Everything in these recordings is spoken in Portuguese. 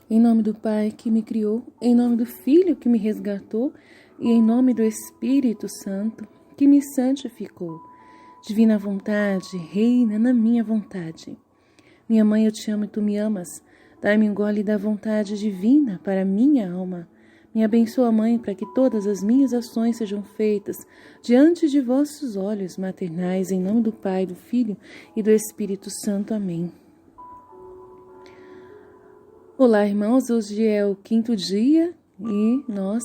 Em nome do Pai que me criou, em nome do Filho que me resgatou e em nome do Espírito Santo que me santificou. Divina vontade, reina na minha vontade. Minha mãe, eu te amo e tu me amas. Dai-me um gole da vontade divina para minha alma. Me abençoa, Mãe, para que todas as minhas ações sejam feitas diante de vossos olhos maternais, em nome do Pai, do Filho e do Espírito Santo. Amém. Olá, irmãos, hoje é o 5º dia e nós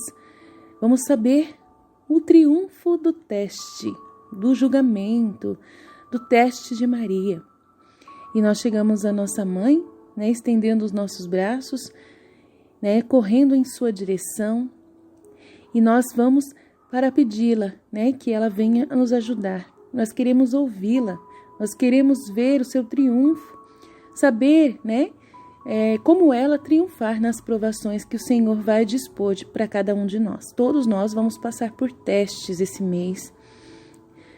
vamos saber o triunfo do teste, do julgamento, do teste de Maria. E nós chegamos à nossa mãe, estendendo os nossos braços, correndo em sua direção, e nós vamos para pedi-la, que ela venha a nos ajudar. Nós queremos ouvi-la, nós queremos ver o seu triunfo, saber, como ela triunfar nas provações que o Senhor vai dispor para cada um de nós. Todos nós vamos passar por testes esse mês,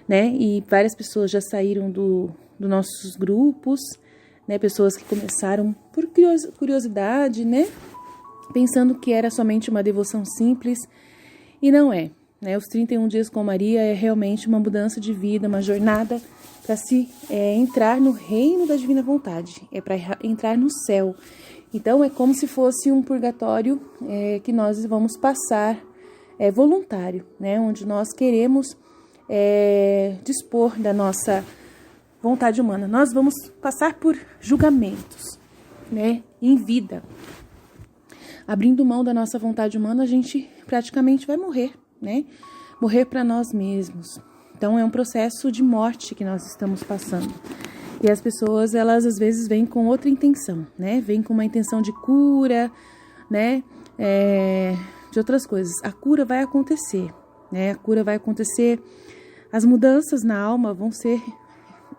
e várias pessoas já saíram dos nossos grupos, pessoas que começaram por curiosidade, pensando que era somente uma devoção simples, e não é. Os 31 dias com Maria é realmente uma mudança de vida, uma jornada para se entrar no reino da divina vontade, é para entrar no céu. Então é como se fosse um purgatório que nós vamos passar voluntário, onde nós queremos dispor da nossa vontade humana. Nós vamos passar por julgamentos, em vida. Abrindo mão da nossa vontade humana, a gente praticamente vai morrer, morrer para nós mesmos. Então é um processo de morte que nós estamos passando. E as pessoas, elas às vezes vêm com outra intenção, vêm com uma intenção de cura, de outras coisas. A cura vai acontecer, a cura vai acontecer, as mudanças na alma vão ser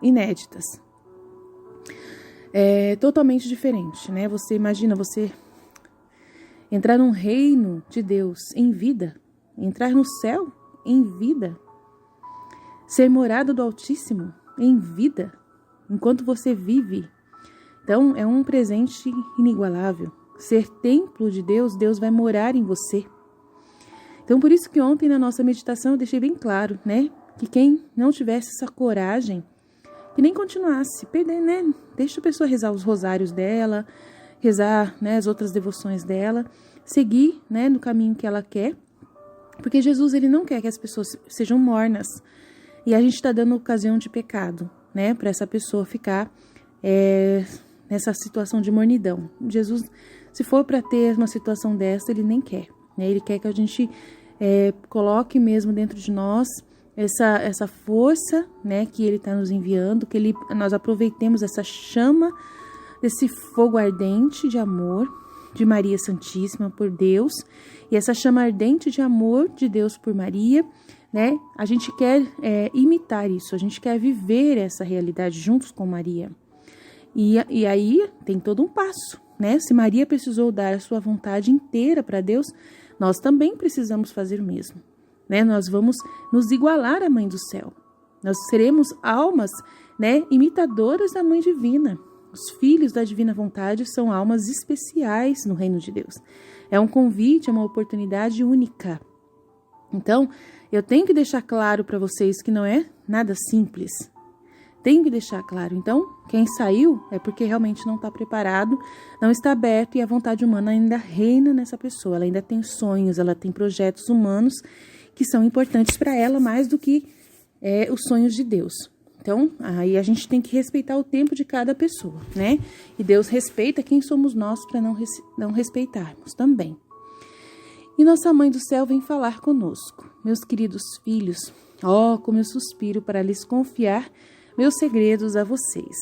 inéditas. É totalmente diferente, Você imagina, você entrar num reino de Deus em vida, entrar no céu em vida, ser morada do Altíssimo em vida, enquanto você vive. Então, é um presente inigualável. Ser templo de Deus, Deus vai morar em você. Então, por isso que ontem na nossa meditação eu deixei bem claro, que quem não tivesse essa coragem, que nem continuasse, perder, deixa a pessoa rezar os rosários dela, rezar, as outras devoções dela, seguir, no caminho que ela quer, porque Jesus, ele não quer que as pessoas sejam mornas, e a gente está dando ocasião de pecado, para essa pessoa ficar nessa situação de mornidão. Jesus, se for para ter uma situação dessa, ele nem quer, ele quer que a gente coloque mesmo dentro de nós essa força, que ele está nos enviando, que nós aproveitemos essa chama, desse fogo ardente de amor de Maria Santíssima por Deus, e essa chama ardente de amor de Deus por Maria, a gente quer imitar isso, a gente quer viver essa realidade juntos com Maria. E aí tem todo um passo, Se Maria precisou dar a sua vontade inteira para Deus, nós também precisamos fazer o mesmo, Nós vamos nos igualar à Mãe do Céu. Nós seremos almas, imitadoras da Mãe Divina. Os filhos da divina vontade são almas especiais no reino de Deus. É um convite, é uma oportunidade única. Então, eu tenho que deixar claro para vocês que não é nada simples. Tenho que deixar claro. Então, quem saiu é porque realmente não está preparado, não está aberto, e a vontade humana ainda reina nessa pessoa. Ela ainda tem sonhos, ela tem projetos humanos que são importantes para ela mais do que os sonhos de Deus. Então, aí a gente tem que respeitar o tempo de cada pessoa, E Deus respeita quem somos nós para não respeitarmos também. E nossa Mãe do Céu vem falar conosco. Meus queridos filhos, como eu suspiro para lhes confiar meus segredos a vocês.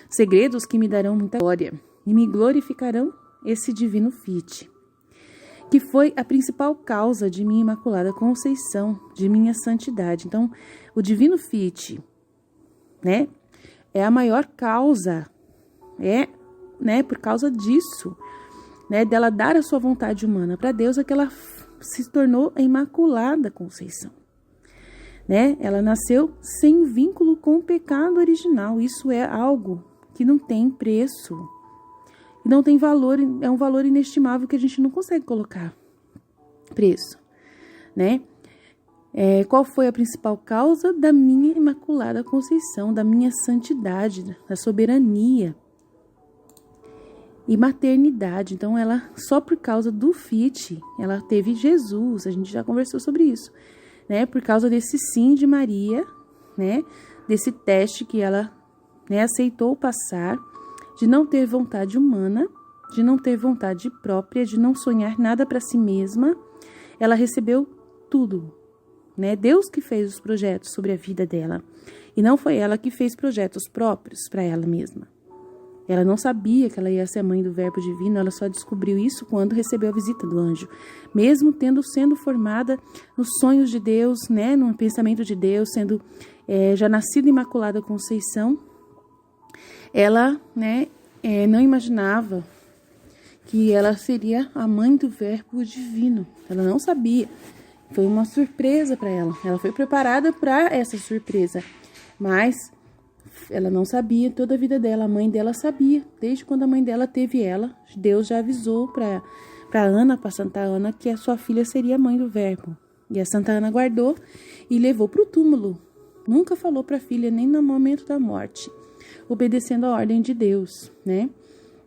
Segredos que me darão muita glória e me glorificarão esse divino Fiat, que foi a principal causa de minha Imaculada Conceição, de minha santidade. Então, o divino Fiat, é a maior causa, por causa disso, dela dar a sua vontade humana para Deus, é que ela se tornou a Imaculada Conceição. Ela nasceu sem vínculo com o pecado original. Isso é algo que não tem preço. e não tem valor, é um valor inestimável que a gente não consegue colocar preço, né? Qual foi a principal causa da minha imaculada conceição, da minha santidade, da soberania e maternidade? Então, ela, só por causa do Fiat, ela teve Jesus, a gente já conversou sobre isso, né? Por causa desse sim de Maria, né? Desse teste que ela, né, aceitou passar, de não ter vontade humana, de não ter vontade própria, de não sonhar nada para si mesma, ela recebeu tudo, né? Deus que fez os projetos sobre a vida dela. E não foi ela que fez projetos próprios para ela mesma. Ela não sabia que ela ia ser a mãe do Verbo Divino, ela só descobriu isso quando recebeu a visita do anjo. Mesmo sendo formada nos sonhos de Deus, né? No pensamento de Deus, sendo já nascida Imaculada Conceição, ela, né, não imaginava que ela seria a mãe do Verbo Divino. Ela não sabia. Foi uma surpresa para ela. Ela foi preparada para essa surpresa. Mas ela não sabia toda a vida dela. A mãe dela sabia. Desde quando a mãe dela teve ela, Deus já avisou para Ana, para Santa Ana, que a sua filha seria a mãe do Verbo. E a Santa Ana guardou e levou para o túmulo. Nunca falou para a filha, nem no momento da morte, obedecendo a ordem de Deus, né?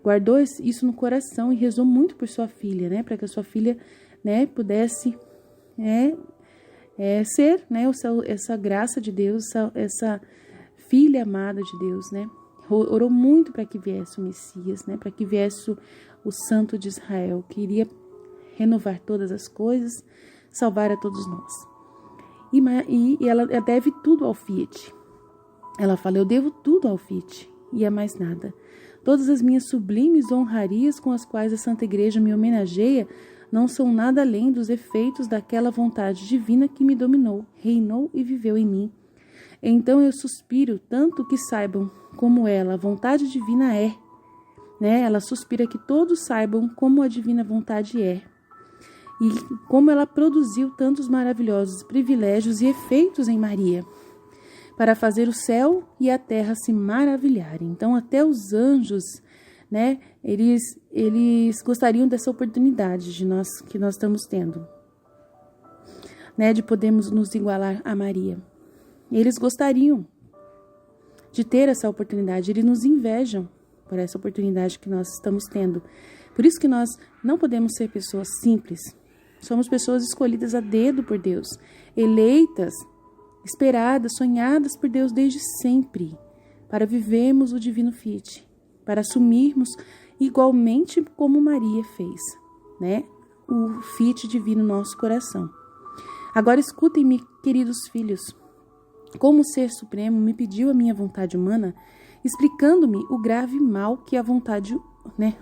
Guardou isso no coração e rezou muito por sua filha, né? Para que a sua filha, né, pudesse ser, né, essa graça de Deus, essa filha amada de Deus, né? Orou muito para que viesse o Messias, né? Para que viesse o Santo de Israel, que iria renovar todas as coisas, salvar a todos nós. E ela deve tudo ao Fiat. Ela fala, eu devo tudo ao Fiat e a mais nada. Todas as minhas sublimes honrarias com as quais a Santa Igreja me homenageia não são nada além dos efeitos daquela vontade divina que me dominou, reinou e viveu em mim. Então eu suspiro tanto que saibam como ela, a vontade divina é, né? Ela suspira que todos saibam como a divina vontade é e como ela produziu tantos maravilhosos privilégios e efeitos em Maria, para fazer o céu e a terra se maravilharem. Então, até os anjos, né, eles gostariam dessa oportunidade que nós estamos tendo, né, de podermos nos igualar a Maria. Eles gostariam de ter essa oportunidade, eles nos invejam por essa oportunidade que nós estamos tendo. Por isso que nós não podemos ser pessoas simples. Somos pessoas escolhidas a dedo por Deus, eleitas, esperadas, sonhadas por Deus desde sempre, para vivermos o divino Fiat, para assumirmos igualmente como Maria fez, né, o Fiat divino no nosso coração. Agora escutem-me, queridos filhos, como o Ser Supremo me pediu a minha vontade humana, explicando-me o grave mal que a vontade, né,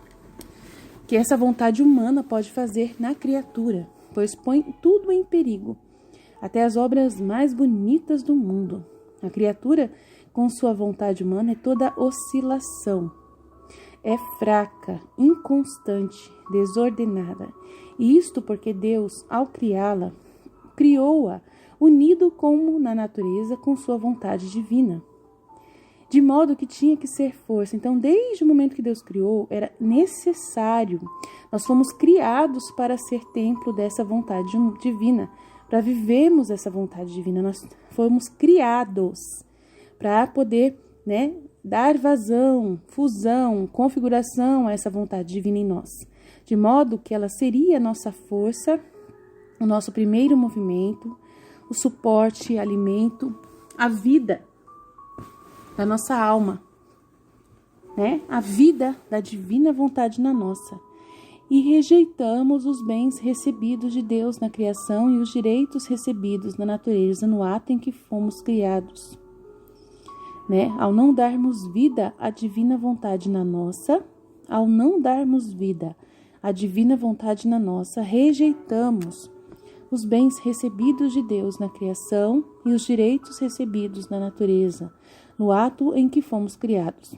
que essa vontade humana pode fazer na criatura, pois põe tudo em perigo, até as obras mais bonitas do mundo. A criatura, com sua vontade humana, é toda oscilação. É fraca, inconstante, desordenada. E isto porque Deus, ao criá-la, criou-a unido como na natureza com sua vontade divina. De modo que tinha que ser força. Então, desde o momento que Deus criou, era necessário. Nós fomos criados para ser templo dessa vontade divina, para vivermos essa vontade divina. Nós fomos criados para poder, né, dar vazão, fusão, configuração a essa vontade divina em nós. De modo que ela seria a nossa força, o nosso primeiro movimento, o suporte, alimento, a vida da nossa alma, né? A vida da divina vontade na nossa. E rejeitamos os bens recebidos de Deus na criação e os direitos recebidos na natureza no ato em que fomos criados, né? Ao não darmos vida à divina vontade na nossa, rejeitamos os bens recebidos de Deus na criação e os direitos recebidos na natureza, no ato em que fomos criados.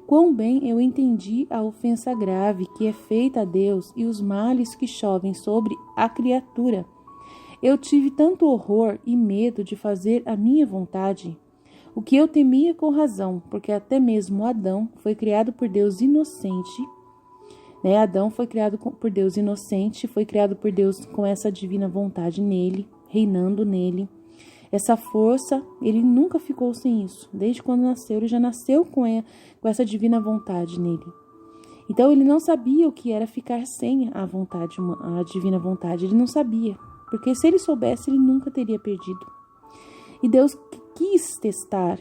Quão bem eu entendi a ofensa grave que é feita a Deus e os males que chovem sobre a criatura. Eu tive tanto horror e medo de fazer a minha vontade, O que eu temia com razão, porque até mesmo Adão foi criado por Deus inocente, né? Adão foi criado por Deus inocente, foi criado por Deus com essa divina vontade nele, reinando nele. Essa força, ele nunca ficou sem isso. Desde quando nasceu, ele já nasceu com essa divina vontade nele. Então, ele não sabia o que era ficar sem a divina vontade. Ele não sabia, porque se ele soubesse, ele nunca teria perdido. E Deus quis testar.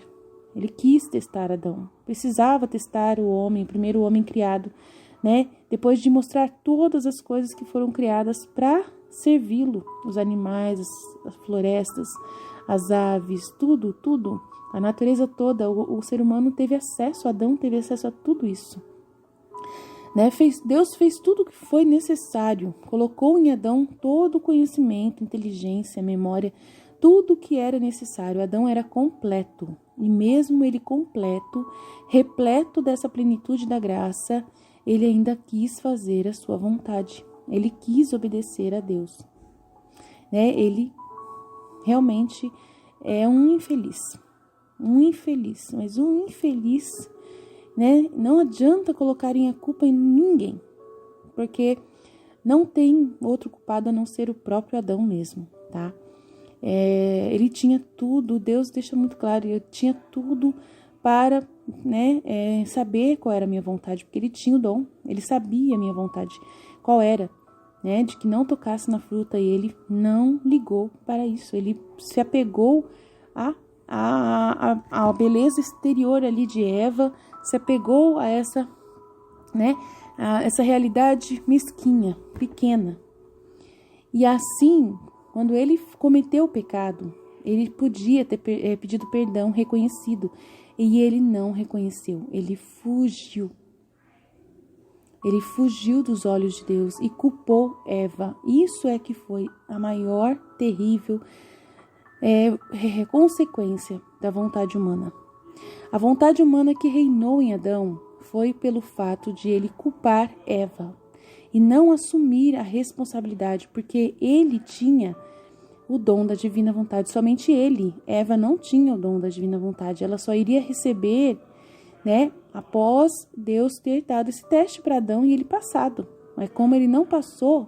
Ele quis testar Adão. Precisava testar o homem, o primeiro homem criado, né? Depois de mostrar todas as coisas que foram criadas para servi-lo, os animais, as florestas, as aves, tudo, a natureza toda, o ser humano teve acesso, Adão teve acesso a tudo isso. Né? Deus fez tudo o que foi necessário, colocou em Adão todo o conhecimento, inteligência, memória, tudo o que era necessário. Adão era completo, e mesmo ele completo, repleto dessa plenitude da graça, ele ainda quis fazer a sua vontade, ele quis obedecer a Deus. Né? Ele realmente é um infeliz, mas um infeliz, né? Não adianta colocarem a culpa em ninguém, porque não tem outro culpado a não ser o próprio Adão mesmo, tá? Ele tinha tudo, Deus deixa muito claro, eu tinha tudo para, né, saber qual era a minha vontade, porque ele tinha o dom, ele sabia a minha vontade, qual era, né, de que não tocasse na fruta, e ele não ligou para isso, ele se apegou a beleza exterior ali de Eva, se apegou a essa, né, a essa realidade mesquinha, pequena. E assim, quando ele cometeu o pecado, ele podia ter pedido perdão, reconhecido, e ele não reconheceu, ele fugiu. Ele fugiu dos olhos de Deus e culpou Eva. Isso é que foi a maior, terrível consequência da vontade humana. A vontade humana que reinou em Adão foi pelo fato de ele culpar Eva e não assumir a responsabilidade, porque ele tinha o dom da divina vontade, somente ele. Eva não tinha o dom da divina vontade, ela só iria receber, né, após Deus ter dado esse teste para Adão e ele passado. Mas como ele não passou,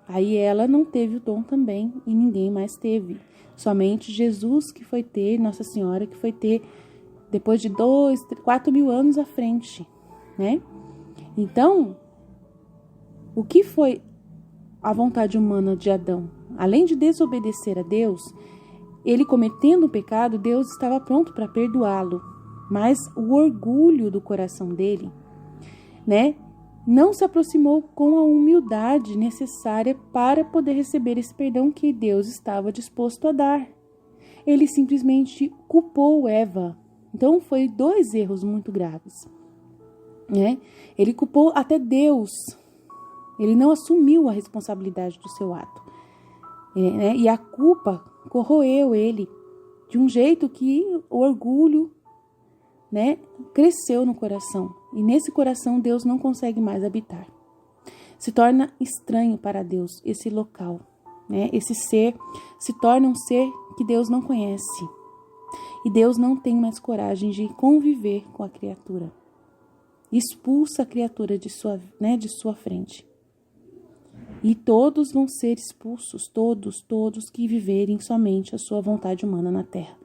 aí ela não teve o dom também e ninguém mais teve. Somente Jesus que foi ter, Nossa Senhora que foi ter depois de 4.000 anos à frente, né? Então, o que foi a vontade humana de Adão? Além de desobedecer a Deus, ele cometendo o pecado, Deus estava pronto para perdoá-lo. Mas o orgulho do coração dele, né, não se aproximou com a humildade necessária para poder receber esse perdão que Deus estava disposto a dar. Ele simplesmente culpou Eva. Então, foi 2 erros muito graves, né? Ele culpou até Deus. Ele não assumiu a responsabilidade do seu ato, né? E a culpa corroeu ele de um jeito que o orgulho, né, cresceu no coração. E nesse coração Deus não consegue mais habitar. Se torna estranho para Deus esse local, né? Esse ser se torna um ser que Deus não conhece. E Deus não tem mais coragem de conviver com a criatura. Expulsa a criatura de sua frente. E todos vão ser expulsos, todos que viverem somente a sua vontade humana na terra.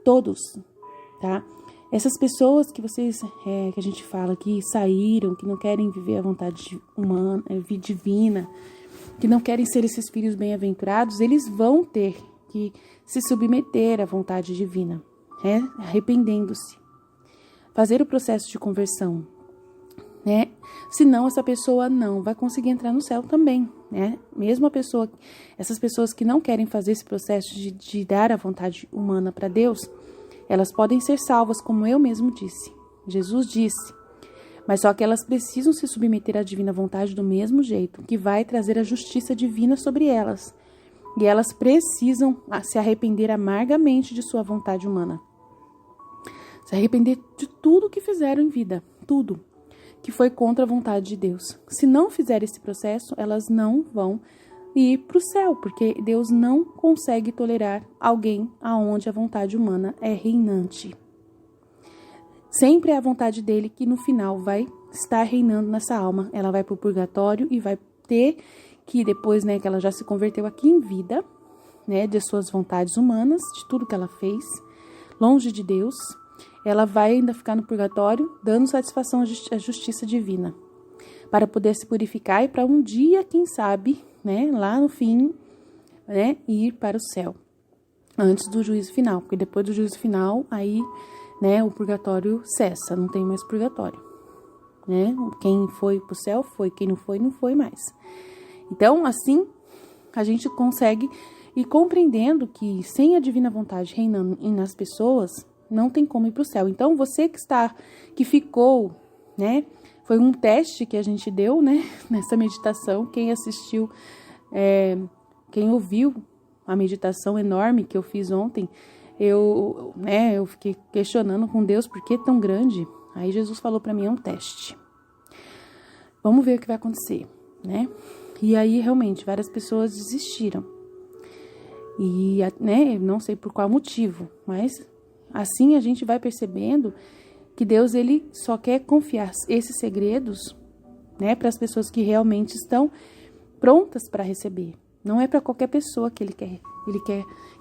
Todos, tá? Essas pessoas que que a gente fala que saíram, que não querem viver a vontade humana, divina, que não querem ser esses filhos bem-aventurados, eles vão ter que se submeter à vontade divina, né? Arrependendo-se. Fazer o processo de conversão, né? Senão essa pessoa não vai conseguir entrar no céu também, né? Mesmo essas pessoas que não querem fazer esse processo de dar a vontade humana para Deus, elas podem ser salvas, como eu mesmo disse. Jesus disse. Mas só que elas precisam se submeter à divina vontade do mesmo jeito, que vai trazer a justiça divina sobre elas. E elas precisam se arrepender amargamente de sua vontade humana. Se arrepender de tudo que fizeram em vida. Tudo que foi contra a vontade de Deus. Se não fizer esse processo, elas não vão e ir para o céu, porque Deus não consegue tolerar alguém aonde a vontade humana é reinante. Sempre é a vontade dele que no final vai estar reinando nessa alma. Ela vai para o purgatório e vai ter que, depois, né, que ela já se converteu aqui em vida, né, de suas vontades humanas, de tudo que ela fez, longe de Deus, ela vai ainda ficar no purgatório, dando satisfação à justiça divina, para poder se purificar e para um dia, quem sabe, né, lá no fim, né, ir para o céu, antes do juízo final, porque depois do juízo final, aí, né, o purgatório cessa, não tem mais purgatório, né, quem foi para o céu foi, quem não foi mais. Então, assim, a gente consegue ir compreendendo que sem a divina vontade reinando nas pessoas, não tem como ir para o céu. Então, você que ficou, né, foi um teste que a gente deu, né, nessa meditação. Quem assistiu, quem ouviu a meditação enorme que eu fiz ontem, eu fiquei questionando com Deus por que tão grande. Aí Jesus falou para mim, é um teste. Vamos ver o que vai acontecer, né? E aí, realmente, várias pessoas desistiram. E, né, não sei por qual motivo, mas assim a gente vai percebendo que Deus, ele só quer confiar esses segredos, né, para as pessoas que realmente estão prontas para receber. Não é para qualquer pessoa que ele quer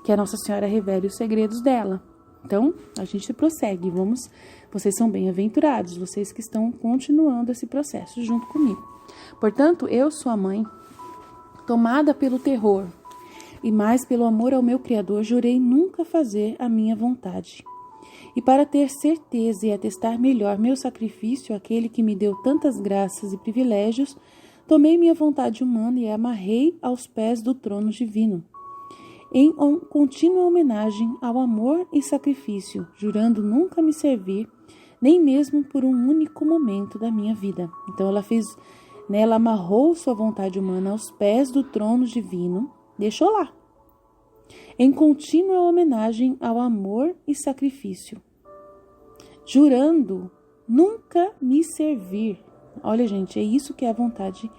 que a Nossa Senhora revele os segredos dela. Então, a gente prossegue. Vocês são bem-aventurados, vocês que estão continuando esse processo junto comigo. Portanto, eu, sua mãe, tomada pelo terror e mais pelo amor ao meu Criador, jurei nunca fazer a minha vontade. E para ter certeza e atestar melhor meu sacrifício àquele que me deu tantas graças e privilégios, tomei minha vontade humana e a amarrei aos pés do trono divino, em contínua homenagem ao amor e sacrifício, jurando nunca me servir, nem mesmo por um único momento da minha vida. Então ela fez, né, ela amarrou sua vontade humana aos pés do trono divino, deixou lá, em contínua homenagem ao amor e sacrifício, jurando nunca me servir. Olha, gente, é isso que é a vontade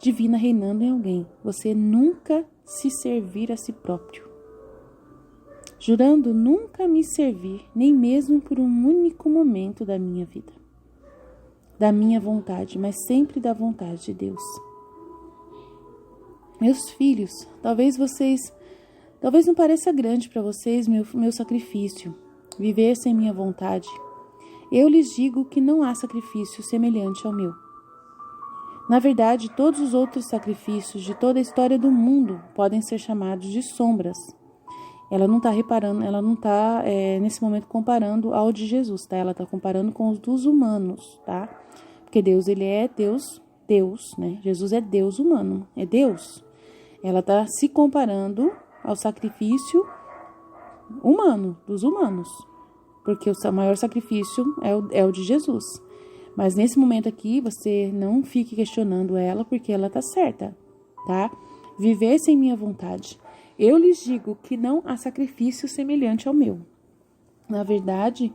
divina reinando em alguém. Você nunca se servir a si próprio. Jurando nunca me servir, nem mesmo por um único momento da minha vida, da minha vontade, mas sempre da vontade de Deus. Meus filhos, talvez não pareça grande para vocês meu sacrifício, viver sem minha vontade. Eu lhes digo que não há sacrifício semelhante ao meu. Na verdade, todos os outros sacrifícios de toda a história do mundo podem ser chamados de sombras. Ela não está nesse momento comparando ao de Jesus, tá? Ela está comparando com os dos humanos, tá? Porque Deus, ele é Deus, né? Jesus é Deus humano, é Deus. Ela está se comparando ao sacrifício humano, dos humanos, porque o maior sacrifício é o de Jesus. Mas nesse momento aqui, você não fique questionando ela, porque ela está certa, tá? Viver sem minha vontade. Eu lhes digo que não há sacrifício semelhante ao meu. Na verdade,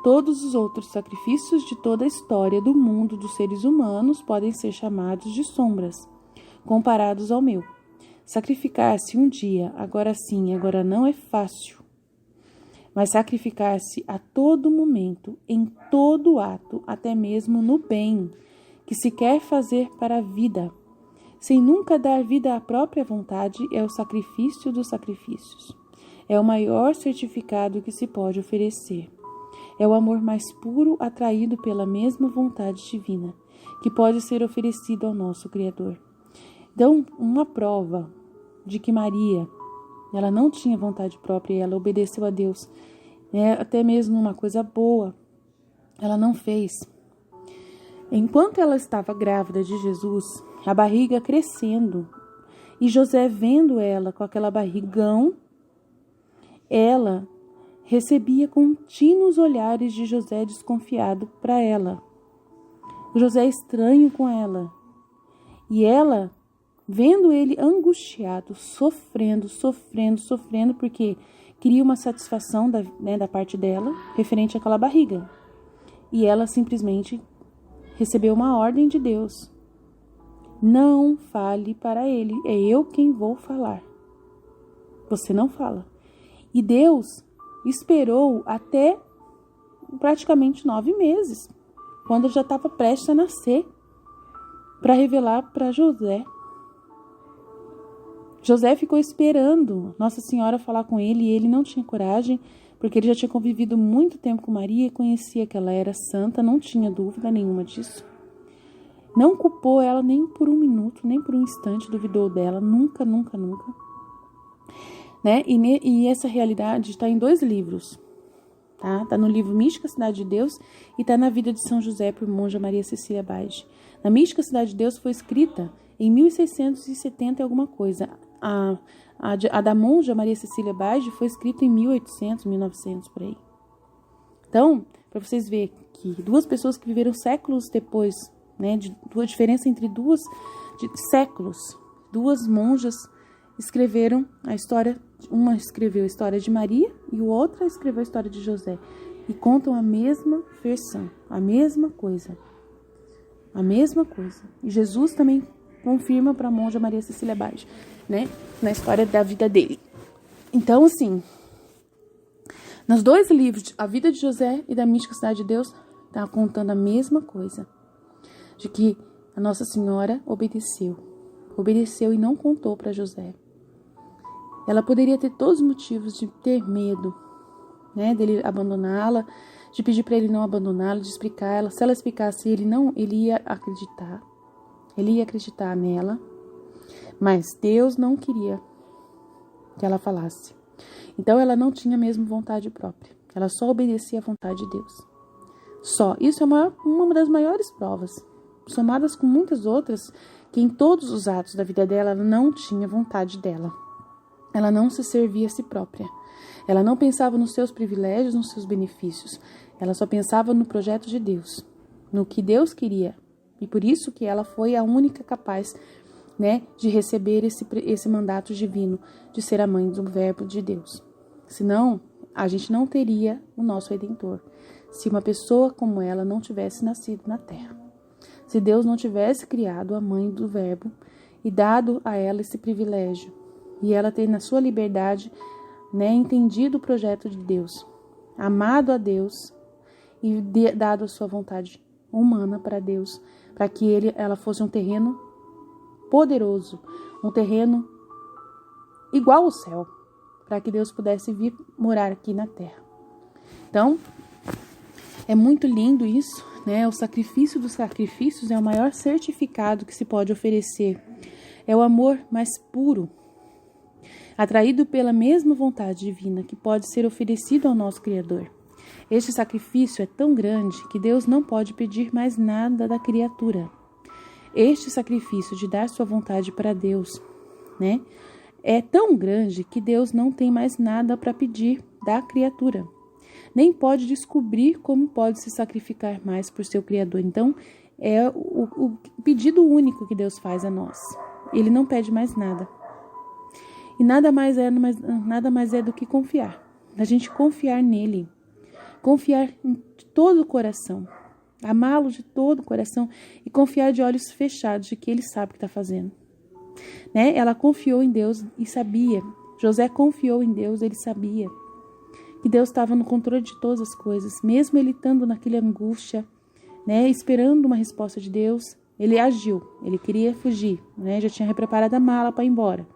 todos os outros sacrifícios de toda a história do mundo dos seres humanos podem ser chamados de sombras, comparados ao meu. Sacrificar-se um dia, agora sim, agora não, é fácil. Mas sacrificar-se a todo momento, em todo ato, até mesmo no bem que se quer fazer para a vida, sem nunca dar vida à própria vontade, é o sacrifício dos sacrifícios. É o maior certificado que se pode oferecer. É o amor mais puro atraído pela mesma vontade divina, que pode ser oferecido ao nosso Criador. Então, uma prova de que Maria, ela não tinha vontade própria e ela obedeceu a Deus, né? Até mesmo uma coisa boa, ela não fez. Enquanto ela estava grávida de Jesus, a barriga crescendo, e José vendo ela com aquela barrigão, ela recebia contínuos olhares de José desconfiado para ela. José estranho com ela. E ela, vendo ele angustiado, sofrendo, porque queria uma satisfação da parte dela, referente àquela barriga. E ela simplesmente recebeu uma ordem de Deus. Não fale para ele, é eu quem vou falar. Você não fala. E Deus esperou até praticamente 9 meses, quando já estava prestes a nascer, para revelar para José. José ficou esperando Nossa Senhora falar com ele e ele não tinha coragem, porque ele já tinha convivido muito tempo com Maria e conhecia que ela era santa, não tinha dúvida nenhuma disso. Não culpou ela nem por um minuto, nem por um instante, duvidou dela, nunca, nunca, nunca. Né? E essa realidade está em 2 livros. Tá? Tá no livro Mística Cidade de Deus e tá na Vida de São José por Monja Maria Cecília Baige. Na Mística Cidade de Deus foi escrita em 1670 e alguma coisa. A da Monja Maria Cecília Baige foi escrita em 1800, 1900 por aí. Então, para vocês verem que 2 pessoas que viveram séculos depois, né, de diferença entre séculos, 2 monjas escreveram a história. Uma escreveu a história de Maria e o outra escreveu a história de José. E contam a mesma versão, a mesma coisa. A mesma coisa. E Jesus também confirma para a monja Maria Cecília Baige, né? Na história da vida dele. Então, assim, nos 2 livros, A Vida de José e da Mística Cidade de Deus, está contando a mesma coisa. De que a Nossa Senhora obedeceu. Obedeceu e não contou para José. Ela poderia ter todos os motivos de ter medo, né, dele abandoná-la, de pedir para ele não abandoná-la, de explicar ela. Se ela explicasse, ele ia acreditar. Ele ia acreditar nela. Mas Deus não queria que ela falasse. Então ela não tinha mesmo vontade própria. Ela só obedecia à vontade de Deus. Só. Isso é uma das maiores provas, somadas com muitas outras, que em todos os atos da vida dela, ela não tinha vontade dela. Ela não se servia a si própria. Ela não pensava nos seus privilégios, nos seus benefícios. Ela só pensava no projeto de Deus, no que Deus queria. E por isso que ela foi a única capaz, né, de receber esse mandato divino, de ser a mãe do Verbo de Deus. Senão, a gente não teria o nosso Redentor, se uma pessoa como ela não tivesse nascido na Terra. Se Deus não tivesse criado a mãe do Verbo e dado a ela esse privilégio, e ela ter na sua liberdade, né, entendido o projeto de Deus, amado a Deus e dado a sua vontade humana para Deus, para que ela fosse um terreno poderoso, um terreno igual ao céu, para que Deus pudesse vir morar aqui na terra. Então, é muito lindo isso, né? O sacrifício dos sacrifícios é o maior certificado que se pode oferecer. É o amor mais puro, atraído pela mesma vontade divina que pode ser oferecido ao nosso Criador. Este sacrifício é tão grande que Deus não pode pedir mais nada da criatura. Este sacrifício de dar sua vontade para Deus, né, é tão grande que Deus não tem mais nada para pedir da criatura. Nem pode descobrir como pode se sacrificar mais por seu Criador. Então, é o pedido único que Deus faz a nós. Ele não pede mais nada. E nada mais é do que confiar. A gente confiar nele. Confiar em todo o coração. Amá-lo de todo o coração e confiar de olhos fechados de que ele sabe o que está fazendo. Né? Ela confiou em Deus e sabia. José confiou em Deus, ele sabia que Deus estava no controle de todas as coisas. Mesmo ele estando naquela angústia, né, esperando uma resposta de Deus, ele agiu. Ele queria fugir, né? Já tinha preparado a mala para ir embora.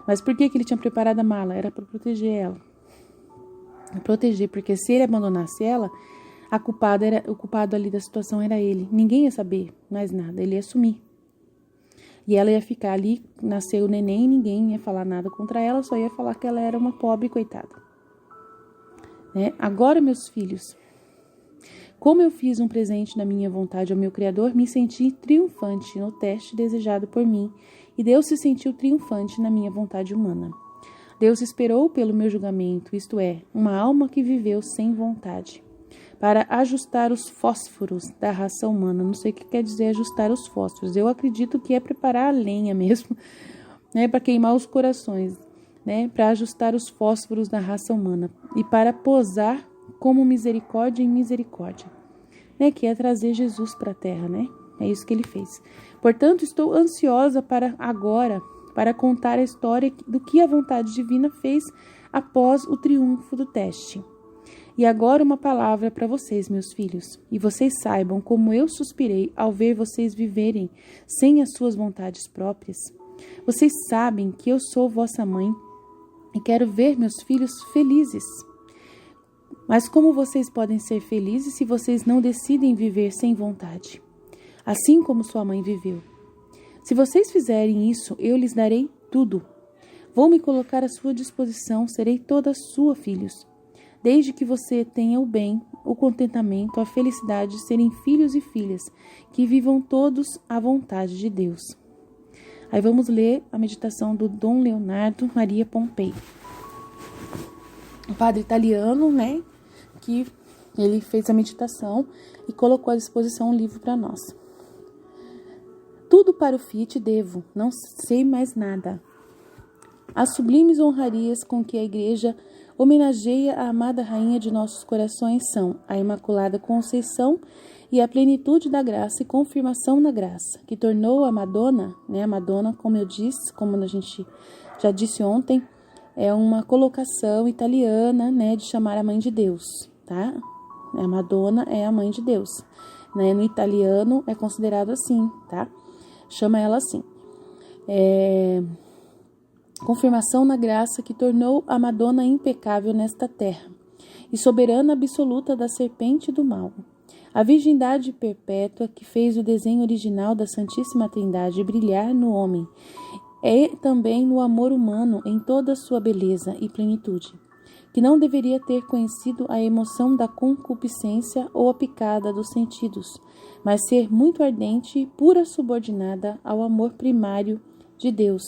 Mas por que ele tinha preparado a mala? Era para proteger ela. Proteger, porque se ele abandonasse ela, o culpado ali da situação era ele. Ninguém ia saber mais nada, ele ia sumir. E ela ia ficar ali, nasceu o neném, ninguém ia falar nada contra ela, só ia falar que ela era uma pobre coitada. Né? Agora, meus filhos, como eu fiz um presente da minha vontade ao meu Criador, me senti triunfante no teste desejado por mim, e Deus se sentiu triunfante na minha vontade humana. Deus esperou pelo meu julgamento, isto é, uma alma que viveu sem vontade, para ajustar os fósforos da raça humana. Não sei o que quer dizer ajustar os fósforos. Eu acredito que é preparar a lenha mesmo, né, para queimar os corações, né, para ajustar os fósforos da raça humana e para posar como misericórdia em misericórdia, né, que é trazer Jesus para a terra, né? É isso que ele fez. Portanto, estou ansiosa para contar a história do que a vontade divina fez após o triunfo do teste. E agora uma palavra para vocês, meus filhos, e vocês saibam como eu suspirei ao ver vocês viverem sem as suas vontades próprias. Vocês sabem que eu sou vossa mãe e quero ver meus filhos felizes. Mas como vocês podem ser felizes se vocês não decidem viver sem vontade? Assim como sua mãe viveu. Se vocês fizerem isso, eu lhes darei tudo. Vou me colocar à sua disposição, serei toda sua, filhos. Desde que você tenha o bem, o contentamento, a felicidade de serem filhos e filhas, que vivam todos à vontade de Deus. Aí vamos ler a meditação do Dom Leonardo Maria Pompei. Um padre italiano, né, que ele fez a meditação e colocou à disposição um livro para nós. Tudo para o Fiat devo, não sei mais nada. As sublimes honrarias com que a Igreja homenageia a amada rainha de nossos corações são a Imaculada Conceição e a plenitude da graça e confirmação na graça, que tornou a Madonna, né, a Madonna, como eu disse, como a gente já disse ontem, é uma colocação italiana, né, de chamar a mãe de Deus, tá? A Madonna é a mãe de Deus, né? No italiano é considerado assim, tá? Chama ela assim. Confirmação na graça que tornou a Madonna impecável nesta terra e soberana absoluta da serpente do mal. A virgindade perpétua que fez o desenho original da Santíssima Trindade brilhar no homem é também no amor humano em toda a sua beleza e plenitude, que não deveria ter conhecido a emoção da concupiscência ou a picada dos sentidos, mas ser muito ardente e pura subordinada ao amor primário de Deus,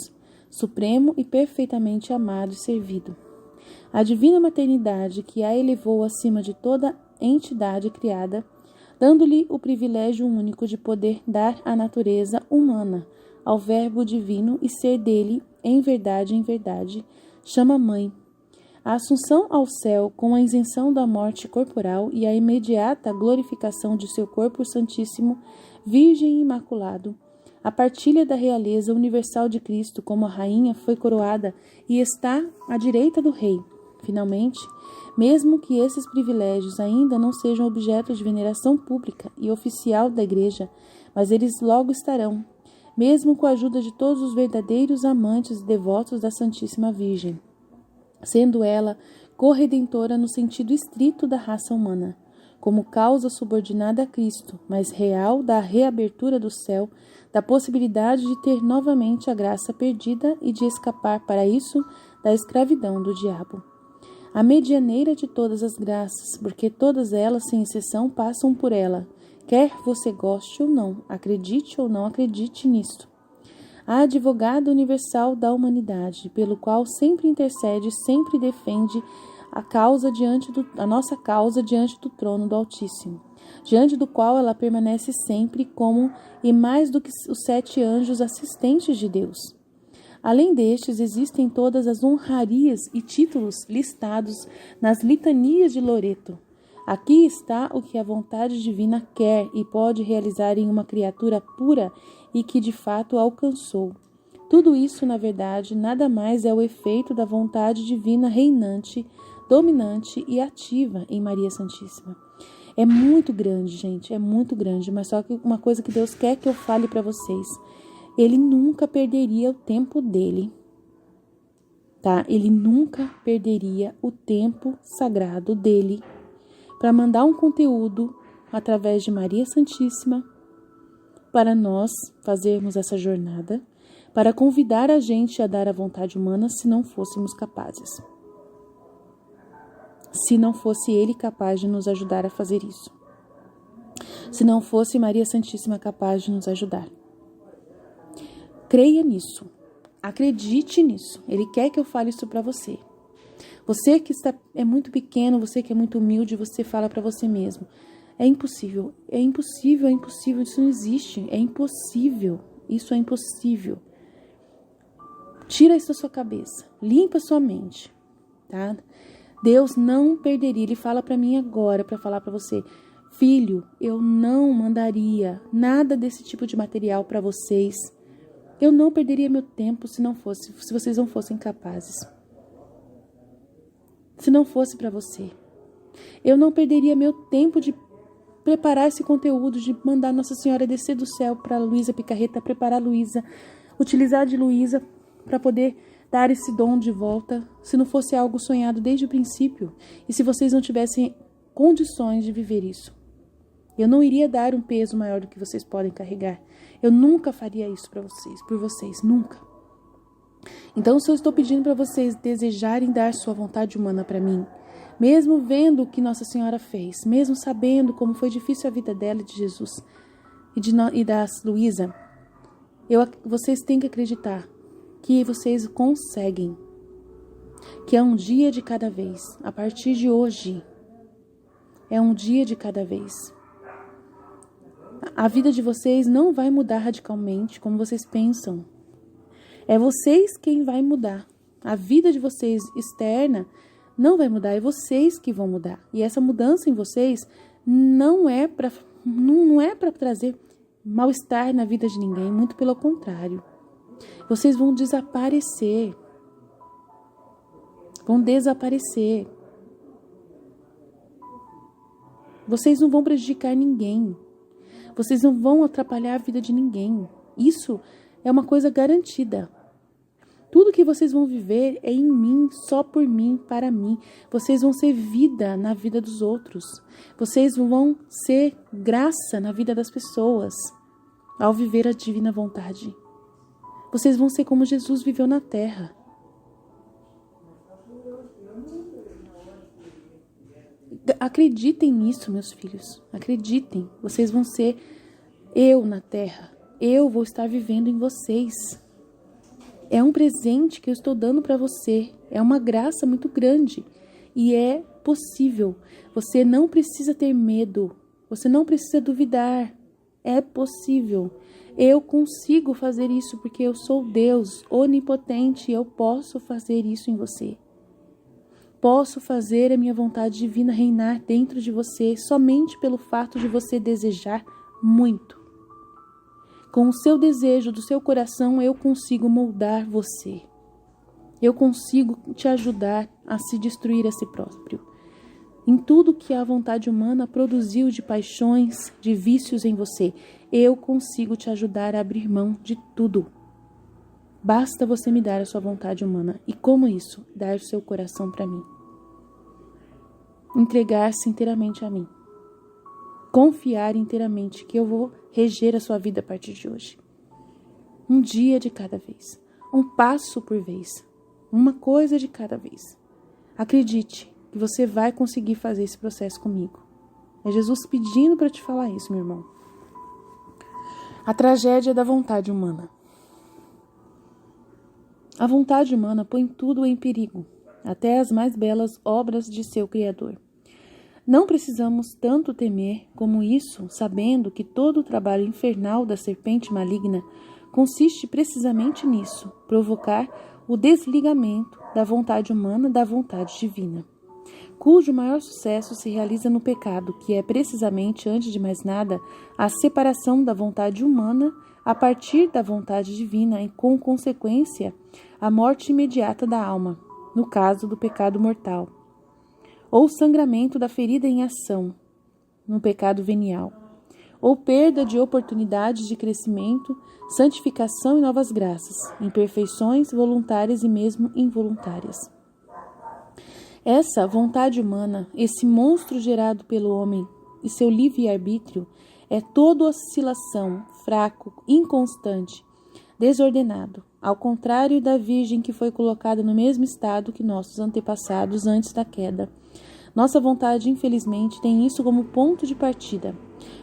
supremo e perfeitamente amado e servido. A divina maternidade que a elevou acima de toda entidade criada, dando-lhe o privilégio único de poder dar a natureza humana ao Verbo divino e ser dele, em verdade, chama mãe. A assunção ao céu com a isenção da morte corporal e a imediata glorificação de seu corpo santíssimo, virgem e imaculado, a partilha da realeza universal de Cristo como a rainha foi coroada e está à direita do rei. Finalmente, mesmo que esses privilégios ainda não sejam objeto de veneração pública e oficial da Igreja, mas eles logo estarão, mesmo com a ajuda de todos os verdadeiros amantes e devotos da Santíssima Virgem, sendo ela corredentora no sentido estrito da raça humana, como causa subordinada a Cristo, mas real da reabertura do céu, da possibilidade de ter novamente a graça perdida e de escapar para isso da escravidão do diabo. A medianeira de todas as graças, porque todas elas, sem exceção, passam por ela, quer você goste ou não, acredite ou não acredite nisto. A advogada universal da humanidade, pelo qual sempre intercede, sempre defende a nossa causa diante do trono do Altíssimo, diante do qual ela permanece sempre como e mais do que os 7 anjos assistentes de Deus. Além destes, existem todas as honrarias e títulos listados nas litanias de Loreto. Aqui está o que a vontade divina quer e pode realizar em uma criatura pura e que de fato alcançou. Tudo isso, na verdade, nada mais é o efeito da vontade divina reinante, dominante e ativa em Maria Santíssima. É muito grande, gente, é muito grande, mas só que uma coisa que Deus quer que eu fale para vocês, Ele nunca perderia o tempo dele, tá? Ele nunca perderia o tempo sagrado dele para mandar um conteúdo através de Maria Santíssima para nós fazermos essa jornada, para convidar a gente a dar a vontade humana se não fôssemos capazes. Se não fosse Ele capaz de nos ajudar a fazer isso. Se não fosse Maria Santíssima capaz de nos ajudar. Creia nisso. Acredite nisso. Ele quer que eu fale isso para você. Você que é muito pequeno, você que é muito humilde, você fala para você mesmo. É impossível, isso não existe. É impossível, isso é impossível. Tira isso da sua cabeça. Limpa sua mente, tá? Deus não perderia. Ele fala para mim agora, para falar para você. Filho, eu não mandaria nada desse tipo de material para vocês. Eu não perderia meu tempo se vocês não fossem capazes. Se não fosse para você. Eu não perderia meu tempo de preparar esse conteúdo, de mandar Nossa Senhora descer do céu para Luísa Picarreta, preparar Luísa, utilizar de Luísa para poder dar esse dom de volta, se não fosse algo sonhado desde o princípio e se vocês não tivessem condições de viver isso. Eu não iria dar um peso maior do que vocês podem carregar. Eu nunca faria isso para vocês, por vocês, nunca. Então, se eu estou pedindo para vocês desejarem dar sua vontade humana para mim, mesmo vendo o que Nossa Senhora fez, mesmo sabendo como foi difícil a vida dela e de Jesus e da Luísa, vocês têm que acreditar que vocês conseguem, que é um dia de cada vez. A partir de hoje, é um dia de cada vez. A vida de vocês não vai mudar radicalmente como vocês pensam. É vocês quem vai mudar. A vida de vocês externa não vai mudar, é vocês que vão mudar. E essa mudança em vocês não é para trazer mal-estar na vida de ninguém, muito pelo contrário. Vocês vão desaparecer. Vão desaparecer. Vocês não vão prejudicar ninguém. Vocês não vão atrapalhar a vida de ninguém. Isso é uma coisa garantida. Tudo que vocês vão viver é em mim, só por mim, para mim. Vocês vão ser vida na vida dos outros. Vocês vão ser graça na vida das pessoas ao viver a divina vontade. Vocês vão ser como Jesus viveu na terra. Acreditem nisso, meus filhos. Acreditem. Vocês vão ser eu na terra. Eu vou estar vivendo em vocês. É um presente que eu estou dando para você. É uma graça muito grande. E é possível. Você não precisa ter medo. Você não precisa duvidar. É possível. Eu consigo fazer isso porque eu sou Deus onipotente e eu posso fazer isso em você. Posso fazer a minha vontade divina reinar dentro de você somente pelo fato de você desejar muito. Com o seu desejo do seu coração, eu consigo moldar você. Eu consigo te ajudar a se destruir a si próprio. Em tudo que a vontade humana produziu de paixões, de vícios em você, eu consigo te ajudar a abrir mão de tudo. Basta você me dar a sua vontade humana. E como isso? Dar o seu coração para mim. Entregar-se inteiramente a mim. Confiar inteiramente que eu vou reger a sua vida a partir de hoje. Um dia de cada vez. Um passo por vez. Uma coisa de cada vez. Acredite que você vai conseguir fazer esse processo comigo. É Jesus pedindo para te falar isso, meu irmão. A tragédia da vontade humana. A vontade humana põe tudo em perigo, até as mais belas obras de seu Criador. Não precisamos tanto temer como isso, sabendo que todo o trabalho infernal da serpente maligna consiste precisamente nisso, provocar o desligamento da vontade humana da vontade divina, cujo maior sucesso se realiza no pecado, que é precisamente, antes de mais nada, a separação da vontade humana a partir da vontade divina e, com consequência, a morte imediata da alma, no caso do pecado mortal, ou sangramento da ferida em ação, no pecado venial, ou perda de oportunidades de crescimento, santificação e novas graças, imperfeições voluntárias e mesmo involuntárias. Essa vontade humana, esse monstro gerado pelo homem e seu livre-arbítrio, é toda oscilação, fraco, inconstante, desordenado, ao contrário da Virgem que foi colocada no mesmo estado que nossos antepassados antes da queda. Nossa vontade, infelizmente, tem isso como ponto de partida,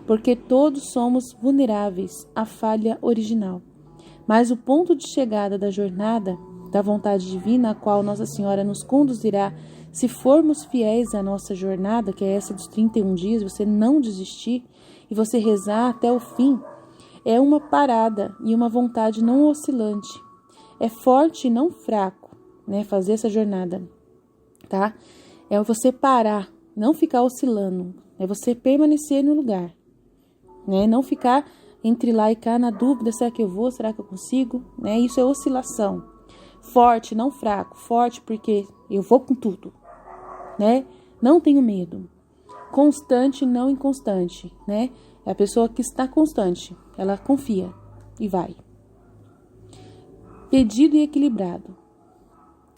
porque todos somos vulneráveis à falha original. Mas o ponto de chegada da jornada, da vontade divina, a qual Nossa Senhora nos conduzirá, se formos fiéis à nossa jornada, que é essa dos 31 dias, você não desistir e você rezar até o fim, é uma parada e uma vontade não oscilante. É forte e não fraco, né? Fazer essa jornada, tá? É você parar, não ficar oscilando. É você permanecer no lugar, né? Não ficar entre lá e cá na dúvida, será que eu vou, será que eu consigo? Né? Isso é oscilação. Forte, não fraco. Forte porque eu vou com tudo, né? Não tenho medo. Constante, não inconstante, né? É a pessoa que está constante. Ela confia e vai. Pedido e equilibrado.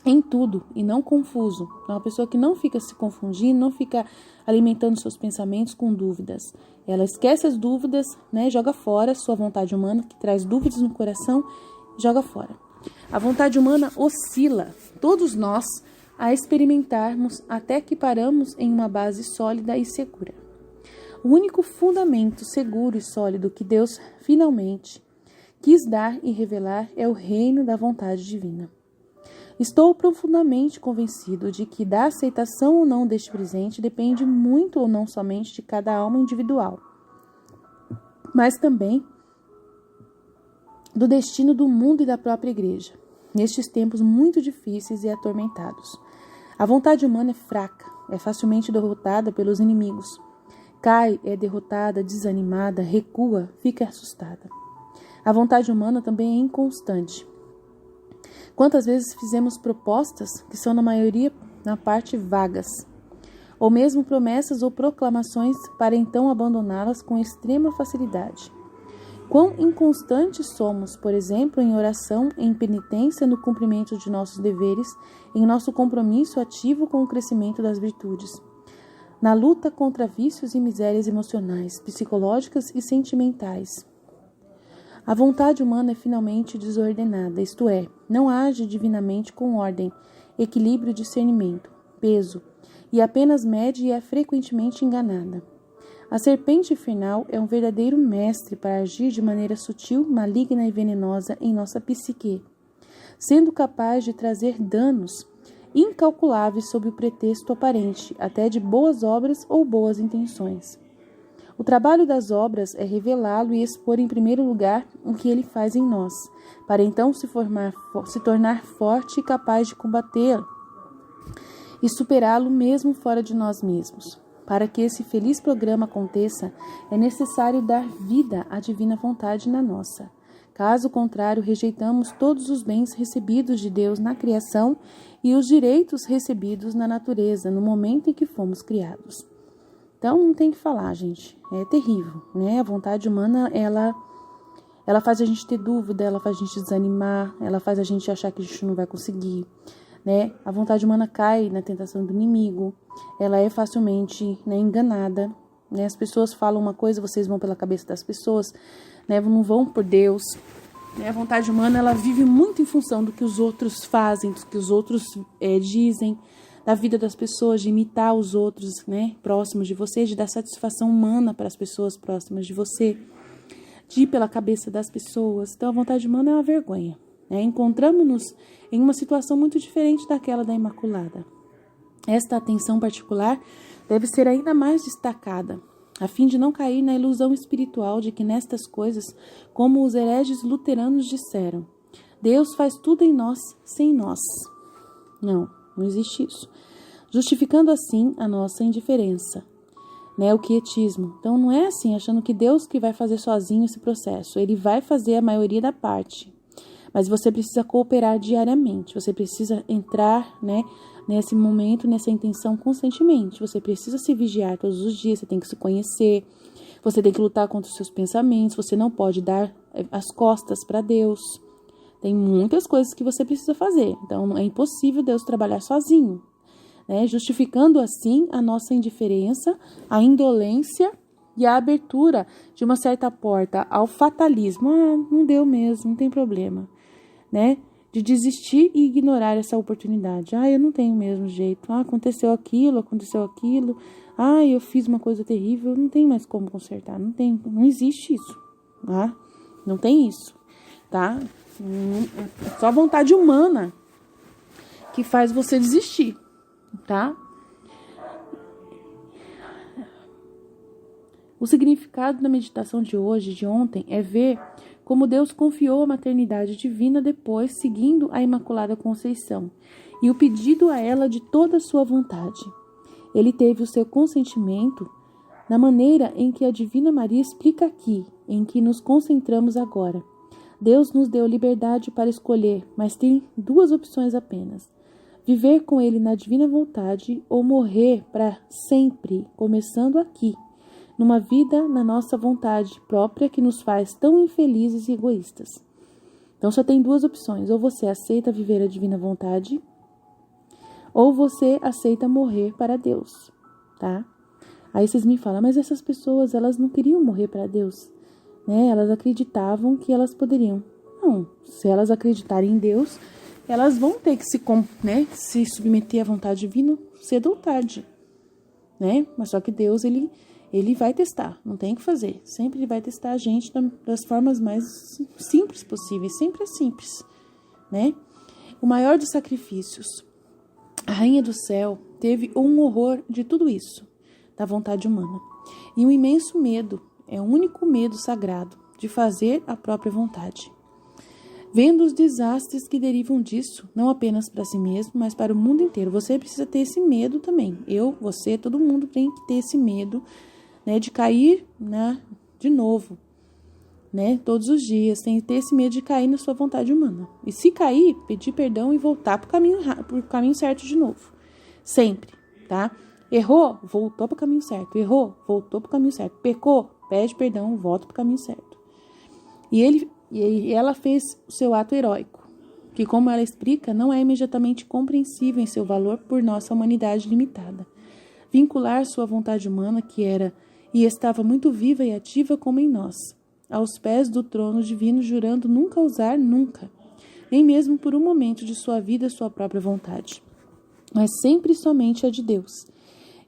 Em tudo e não confuso. É uma pessoa que não fica se confundindo, não fica alimentando seus pensamentos com dúvidas. Ela esquece as dúvidas, né? Joga fora sua vontade humana, que traz dúvidas no coração, joga fora. A vontade humana oscila, todos nós, a experimentarmos até que paramos em uma base sólida e segura. O único fundamento seguro e sólido que Deus finalmente quis dar e revelar é o reino da vontade divina. Estou profundamente convencido de que da aceitação ou não deste presente depende muito ou não somente de cada alma individual, mas também do destino do mundo e da própria igreja, nestes tempos muito difíceis e atormentados. A vontade humana é fraca, é facilmente derrotada pelos inimigos. Cai, é derrotada, desanimada, recua, fica assustada. A vontade humana também é inconstante. Quantas vezes fizemos propostas que são, na maioria, na parte, vagas, ou mesmo promessas ou proclamações para então abandoná-las com extrema facilidade. Quão inconstantes somos, por exemplo, em oração, em penitência, no cumprimento de nossos deveres, em nosso compromisso ativo com o crescimento das virtudes, na luta contra vícios e misérias emocionais, psicológicas e sentimentais. A vontade humana é finalmente desordenada, isto é, não age divinamente com ordem, equilíbrio, discernimento, peso, e apenas mede e é frequentemente enganada. A serpente infernal é um verdadeiro mestre para agir de maneira sutil, maligna e venenosa em nossa psique, sendo capaz de trazer danos incalculáveis sob o pretexto aparente, até de boas obras ou boas intenções. O trabalho das obras é revelá-lo e expor em primeiro lugar o que ele faz em nós, para então se tornar forte e capaz de combatê-lo e superá-lo mesmo fora de nós mesmos. Para que esse feliz programa aconteça, é necessário dar vida à divina vontade na nossa. Caso contrário, rejeitamos todos os bens recebidos de Deus na criação e os direitos recebidos na natureza no momento em que fomos criados. Então, não tem que falar, gente. É terrível, né? A vontade humana, ela faz a gente ter dúvida, ela faz a gente desanimar, ela faz a gente achar que a gente não vai conseguir, né? A vontade humana cai na tentação do inimigo, ela é facilmente, né, enganada, né? As pessoas falam uma coisa, vocês vão pela cabeça das pessoas, né? Não vão por Deus. A vontade humana, ela vive muito em função do que os outros fazem, do que os outros dizem, da vida das pessoas, de imitar os outros, né, próximos de você, de dar satisfação humana para as pessoas próximas de você, de ir pela cabeça das pessoas. Então, a vontade humana é uma vergonha, né? Encontramos-nos em uma situação muito diferente daquela da Imaculada. Esta atenção particular deve ser ainda mais destacada, a fim de não cair na ilusão espiritual de que nestas coisas, como os hereges luteranos disseram, Deus faz tudo em nós, sem nós. Não existe isso. Justificando assim a nossa indiferença, né, o quietismo. Então não é assim, achando que Deus que vai fazer sozinho esse processo. Ele vai fazer a maioria da parte. Mas você precisa cooperar diariamente. Você precisa entrar, né, nesse momento, nessa intenção constantemente. Você precisa se vigiar todos os dias. Você tem que se conhecer. Você tem que lutar contra os seus pensamentos. Você não pode dar as costas para Deus. Tem muitas coisas que você precisa fazer. Então, é impossível Deus trabalhar sozinho, né? Justificando assim a nossa indiferença, a indolência e a abertura de uma certa porta ao fatalismo. Não deu mesmo, não tem problema, né? De desistir e ignorar essa oportunidade. Eu não tenho o mesmo jeito. Aconteceu aquilo. Eu fiz uma coisa terrível, não tem mais como consertar. Não existe isso, tá? Não tem isso, tá? É só a vontade humana que faz você desistir, tá? O significado da meditação de hoje, de ontem, é ver como Deus confiou a maternidade divina depois, seguindo a Imaculada Conceição, e o pedido a ela de toda a sua vontade. Ele teve o seu consentimento, na maneira em que a Divina Maria explica aqui, em que nos concentramos agora. Deus nos deu liberdade para escolher, mas tem duas opções apenas: viver com Ele na divina vontade ou morrer para sempre, começando aqui, numa vida na nossa vontade própria que nos faz tão infelizes e egoístas. Então só tem duas opções: ou você aceita viver a divina vontade, ou você aceita morrer para Deus, tá? Aí vocês me falam, mas essas pessoas, elas não queriam morrer para Deus, né? Elas acreditavam que elas poderiam. Não, se elas acreditarem em Deus, elas vão ter que se submeter à vontade divina cedo ou tarde, né? Mas só que Deus, ele vai testar, não tem o que fazer. Sempre ele vai testar a gente das formas mais simples possíveis, sempre é simples, né? O maior dos sacrifícios. A Rainha do Céu teve um horror de tudo isso, da vontade humana. E um imenso medo, é o único medo sagrado, de fazer a própria vontade. Vendo os desastres que derivam disso, não apenas para si mesmo, mas para o mundo inteiro. Você precisa ter esse medo também. Você, todo mundo tem que ter esse medo, né, de cair, né, de novo, né, todos os dias. Tem que ter esse medo de cair na sua vontade humana. E se cair, pedir perdão e voltar para o caminho certo de novo. Sempre, tá? Errou, voltou para o caminho certo. Errou, voltou para o caminho certo. Pecou, pede perdão, volta para o caminho certo. E ela fez o seu ato heróico, que, como ela explica, não é imediatamente compreensível em seu valor por nossa humanidade limitada. Vincular sua vontade humana, que era e estava muito viva e ativa como em nós, aos pés do trono divino, jurando nunca usar, nunca, nem mesmo por um momento de sua vida, sua própria vontade, mas sempre somente a de Deus.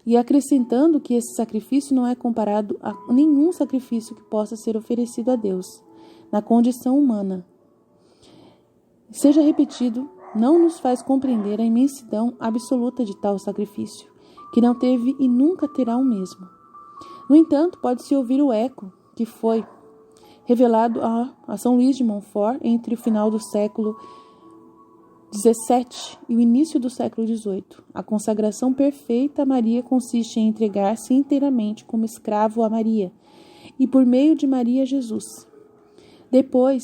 E acrescentando que esse sacrifício não é comparado a nenhum sacrifício que possa ser oferecido a Deus, na condição humana. Seja repetido, não nos faz compreender a imensidão absoluta de tal sacrifício, que não teve e nunca terá o mesmo. No entanto, pode-se ouvir o eco que foi revelado a São Luís de Montfort entre o final do século XVII e o início do século XVIII. A consagração perfeita a Maria consiste em entregar-se inteiramente como escravo a Maria e por meio de Maria a Jesus. Depois,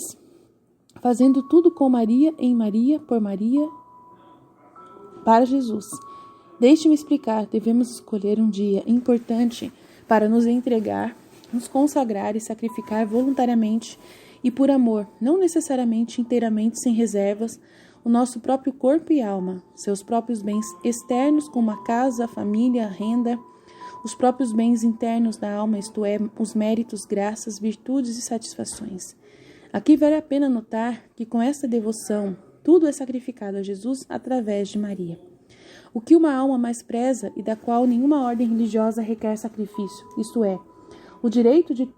fazendo tudo com Maria, em Maria, por Maria, para Jesus. Deixe-me explicar, devemos escolher um dia importante para nos entregar, nos consagrar e sacrificar voluntariamente e por amor, não necessariamente inteiramente sem reservas, o nosso próprio corpo e alma, seus próprios bens externos como a casa, a família, a renda, os próprios bens internos da alma, isto é, os méritos, graças, virtudes e satisfações. Aqui vale a pena notar que com esta devoção, tudo é sacrificado a Jesus através de Maria. O que uma alma mais preza e da qual nenhuma ordem religiosa requer sacrifício, isto é, o direito de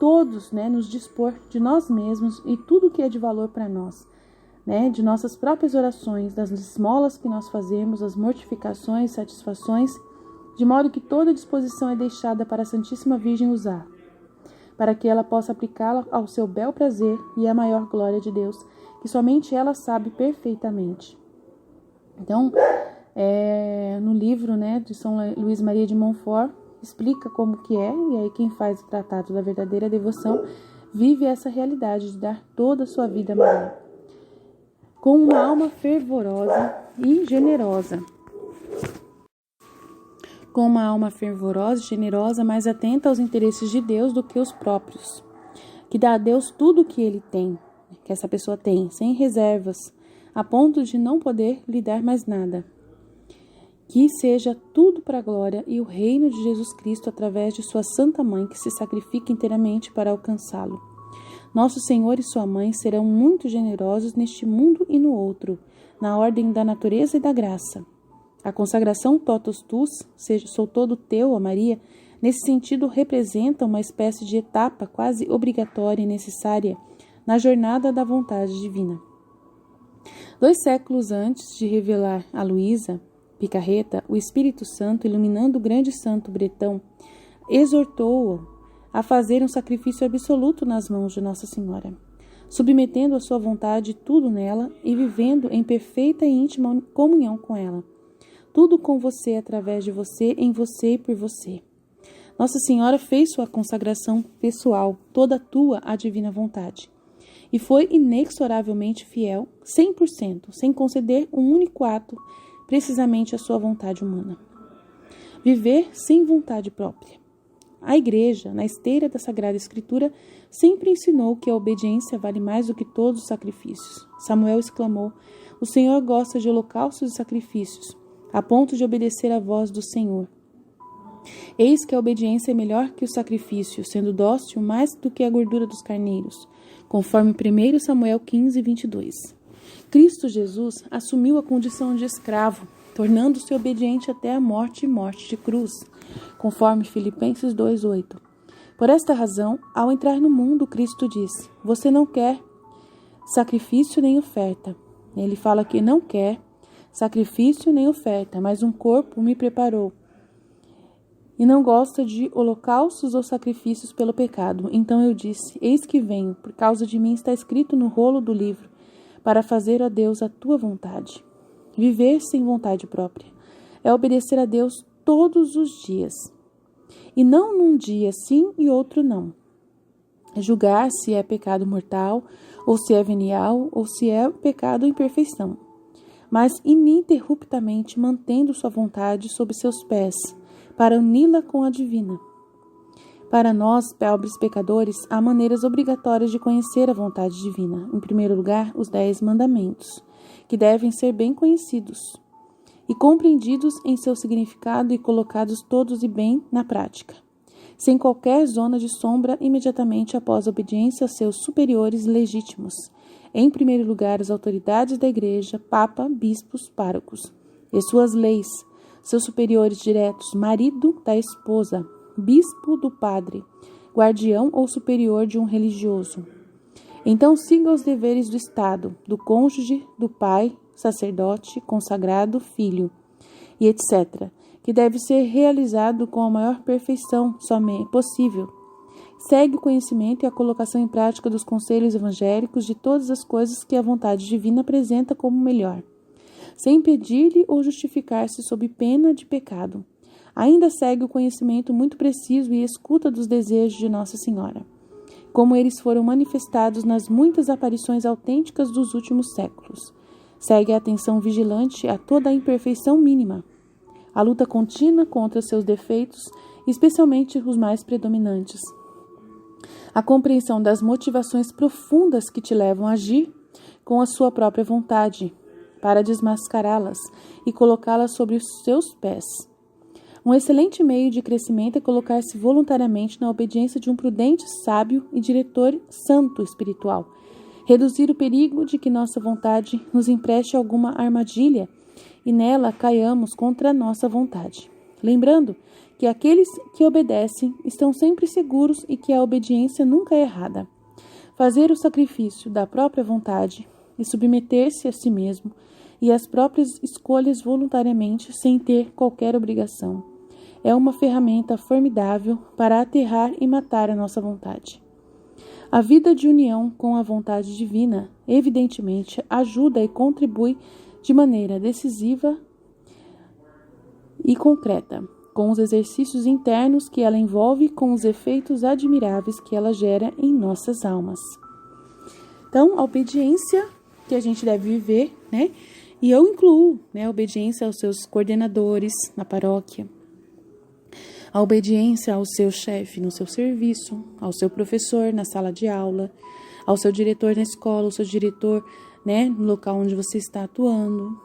todos, nos dispor de nós mesmos e tudo que é de valor para nós, de nossas próprias orações, das esmolas que nós fazemos, as mortificações, satisfações, de modo que toda disposição é deixada para a Santíssima Virgem usar, para que ela possa aplicá-la ao seu bel prazer e à maior glória de Deus, que somente ela sabe perfeitamente. Então, no livro, de São Luís Maria de Montfort, explica como que é, e aí quem faz o tratado da verdadeira devoção vive essa realidade de dar toda a sua vida a Maria, com uma alma fervorosa e generosa. Com uma alma fervorosa e generosa, mais atenta aos interesses de Deus do que os próprios, que dá a Deus tudo o que ele tem, que essa pessoa tem, sem reservas, a ponto de não poder lhe dar mais nada. Que seja tudo para a glória e o reino de Jesus Cristo através de sua Santa Mãe, que se sacrifica inteiramente para alcançá-lo. Nosso Senhor e sua Mãe serão muito generosos neste mundo e no outro, na ordem da natureza e da graça. A consagração totus tus, seja, sou todo teu, ó Maria, nesse sentido representa uma espécie de etapa quase obrigatória e necessária na jornada da vontade divina. 2 séculos antes de revelar a Luísa Picarreta, o Espírito Santo, iluminando o grande santo bretão, exortou-o a fazer um sacrifício absoluto nas mãos de Nossa Senhora, submetendo a sua vontade tudo nela e vivendo em perfeita e íntima comunhão com ela. Tudo com você, através de você, em você e por você. Nossa Senhora fez sua consagração pessoal, toda tua à divina vontade. E foi inexoravelmente fiel, 100%, sem conceder um único ato, precisamente à sua vontade humana. Viver sem vontade própria. A Igreja, na esteira da Sagrada Escritura, sempre ensinou que a obediência vale mais do que todos os sacrifícios. Samuel exclamou: "O Senhor gosta de holocaustos e sacrifícios, a ponto de obedecer à voz do Senhor. Eis que a obediência é melhor que o sacrifício, sendo dócil mais do que a gordura dos carneiros", conforme 1 Samuel 15, 22. Cristo Jesus assumiu a condição de escravo, tornando-se obediente até a morte e morte de cruz, conforme Filipenses 2:8. Por esta razão, ao entrar no mundo, Cristo disse: "Você não quer sacrifício nem oferta." Ele fala que não quer sacrifício nem oferta, mas um corpo me preparou. E não gosta de holocaustos ou sacrifícios pelo pecado. Então eu disse: "Eis que venho, por causa de mim está escrito no rolo do livro, para fazer a Deus a tua vontade." Viver sem vontade própria é obedecer a Deus todos os dias, e não num dia sim e outro não. Julgar se é pecado mortal, ou se é venial, ou se é pecado em perfeição, mas ininterruptamente mantendo sua vontade sob seus pés, para uni-la com a divina. Para nós, pobres pecadores, há maneiras obrigatórias de conhecer a vontade divina. Em primeiro lugar, os 10 mandamentos, que devem ser bem conhecidos e compreendidos em seu significado e colocados todos e bem na prática, sem qualquer zona de sombra imediatamente após a obediência aos seus superiores legítimos. Em primeiro lugar, as autoridades da Igreja, Papa, bispos, párocos, e suas leis, seus superiores diretos, marido da esposa, bispo do padre, guardião ou superior de um religioso. Então siga os deveres do Estado, do cônjuge, do pai, sacerdote, consagrado, filho, e etc., que deve ser realizado com a maior perfeição somente possível. Segue o conhecimento e a colocação em prática dos conselhos evangélicos de todas as coisas que a vontade divina apresenta como melhor, sem impedir-lhe ou justificar-se sob pena de pecado. Ainda segue o conhecimento muito preciso e escuta dos desejos de Nossa Senhora, como eles foram manifestados nas muitas aparições autênticas dos últimos séculos. Segue a atenção vigilante a toda a imperfeição mínima, a luta contínua contra seus defeitos, especialmente os mais predominantes, a compreensão das motivações profundas que te levam a agir com a sua própria vontade, para desmascará-las e colocá-las sobre os seus pés. Um excelente meio de crescimento é colocar-se voluntariamente na obediência de um prudente, sábio e diretor santo espiritual. Reduzir o perigo de que nossa vontade nos empreste alguma armadilha e nela caiamos contra a nossa vontade. Lembrando que aqueles que obedecem estão sempre seguros e que a obediência nunca é errada. Fazer o sacrifício da própria vontade e submeter-se a si mesmo e às próprias escolhas voluntariamente sem ter qualquer obrigação é uma ferramenta formidável para aterrar e matar a nossa vontade. A vida de união com a vontade divina, evidentemente, ajuda e contribui de maneira decisiva e concreta, com os exercícios internos que ela envolve, com os efeitos admiráveis que ela gera em nossas almas. Então, a obediência que a gente deve viver, né? E eu incluo, né, a obediência aos seus coordenadores na paróquia, a obediência ao seu chefe no seu serviço, ao seu professor na sala de aula, ao seu diretor na escola, ao seu diretor, né, no local onde você está atuando.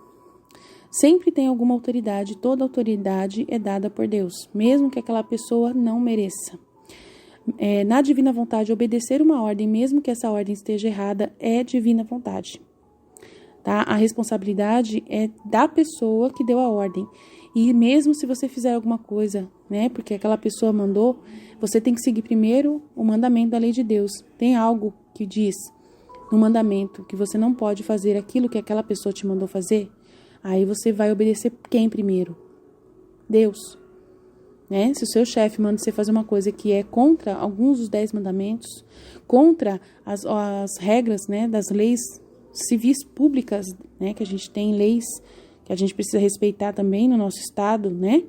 Sempre tem alguma autoridade, toda autoridade é dada por Deus, mesmo que aquela pessoa não mereça. Na divina vontade, obedecer uma ordem, mesmo que essa ordem esteja errada, é divina vontade. Tá? A responsabilidade é da pessoa que deu a ordem. E mesmo se você fizer alguma coisa, né, porque aquela pessoa mandou, você tem que seguir primeiro o mandamento da lei de Deus. Tem algo que diz no mandamento que você não pode fazer aquilo que aquela pessoa te mandou fazer, aí você vai obedecer quem primeiro? Deus. Né? Se o seu chefe manda você fazer uma coisa que é contra alguns dos 10 mandamentos, contra as regras, né, das leis civis públicas, né, que a gente tem leis que a gente precisa respeitar também no nosso estado, né?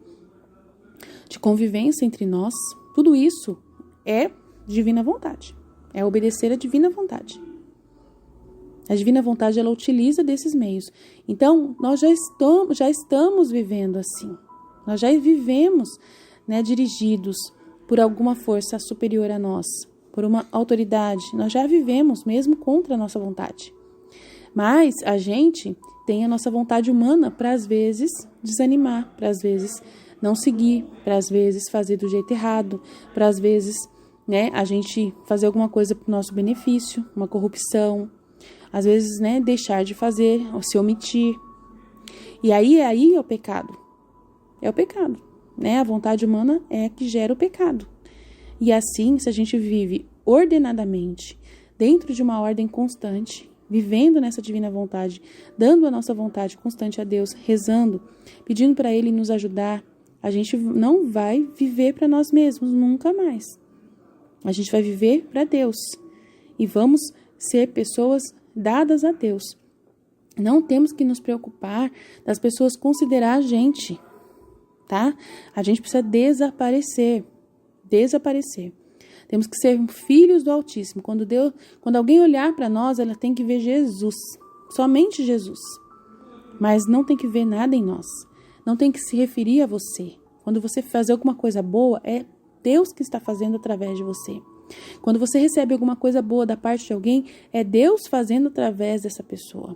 de convivência entre nós, tudo isso é divina vontade, é obedecer a divina vontade. A divina vontade, ela utiliza desses meios. Então, nós já estamos vivendo assim. Nós já vivemos, né, dirigidos por alguma força superior a nós, por uma autoridade. Nós já vivemos mesmo contra a nossa vontade. Mas a gente tem a nossa vontade humana para, às vezes, desanimar, para, às vezes, não seguir, para, às vezes, fazer do jeito errado, para, às vezes, né, a gente fazer alguma coisa para o nosso benefício, uma corrupção, às vezes, né, deixar de fazer, ou se omitir. E aí é o pecado. É o pecado, né? A vontade humana é a que gera o pecado. E assim, se a gente vive ordenadamente, dentro de uma ordem constante, vivendo nessa divina vontade, dando a nossa vontade constante a Deus, rezando, pedindo para Ele nos ajudar, a gente não vai viver para nós mesmos, nunca mais. A gente vai viver para Deus. E vamos ser pessoas dadas a Deus. Não temos que nos preocupar das pessoas considerar a gente, tá? A gente precisa desaparecer. Temos que ser filhos do Altíssimo. Quando alguém olhar para nós, ela tem que ver Jesus, somente Jesus. Mas não tem que ver nada em nós. Não tem que se referir a você. Quando você fazer alguma coisa boa, é Deus que está fazendo através de você. Quando você recebe alguma coisa boa da parte de alguém, é Deus fazendo através dessa pessoa.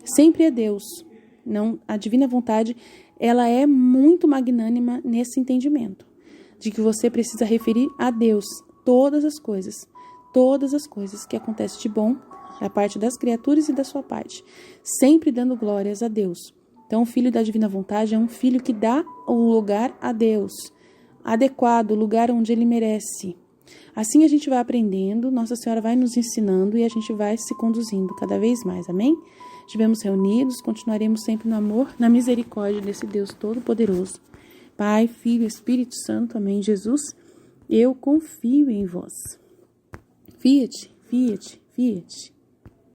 Sempre é Deus. Não, a divina vontade, ela é muito magnânima nesse entendimento, de que você precisa referir a Deus todas as coisas que acontecem de bom da parte das criaturas e da sua parte, sempre dando glórias a Deus. Então, o filho da divina vontade é um filho que dá o lugar a Deus, adequado, o lugar onde ele merece. Assim a gente vai aprendendo, Nossa Senhora vai nos ensinando e a gente vai se conduzindo cada vez mais, amém? Estivemos reunidos, continuaremos sempre no amor, na misericórdia desse Deus Todo-Poderoso. Pai, Filho, Espírito Santo, amém. Jesus, eu confio em vós. Fiat, fiat, fiat.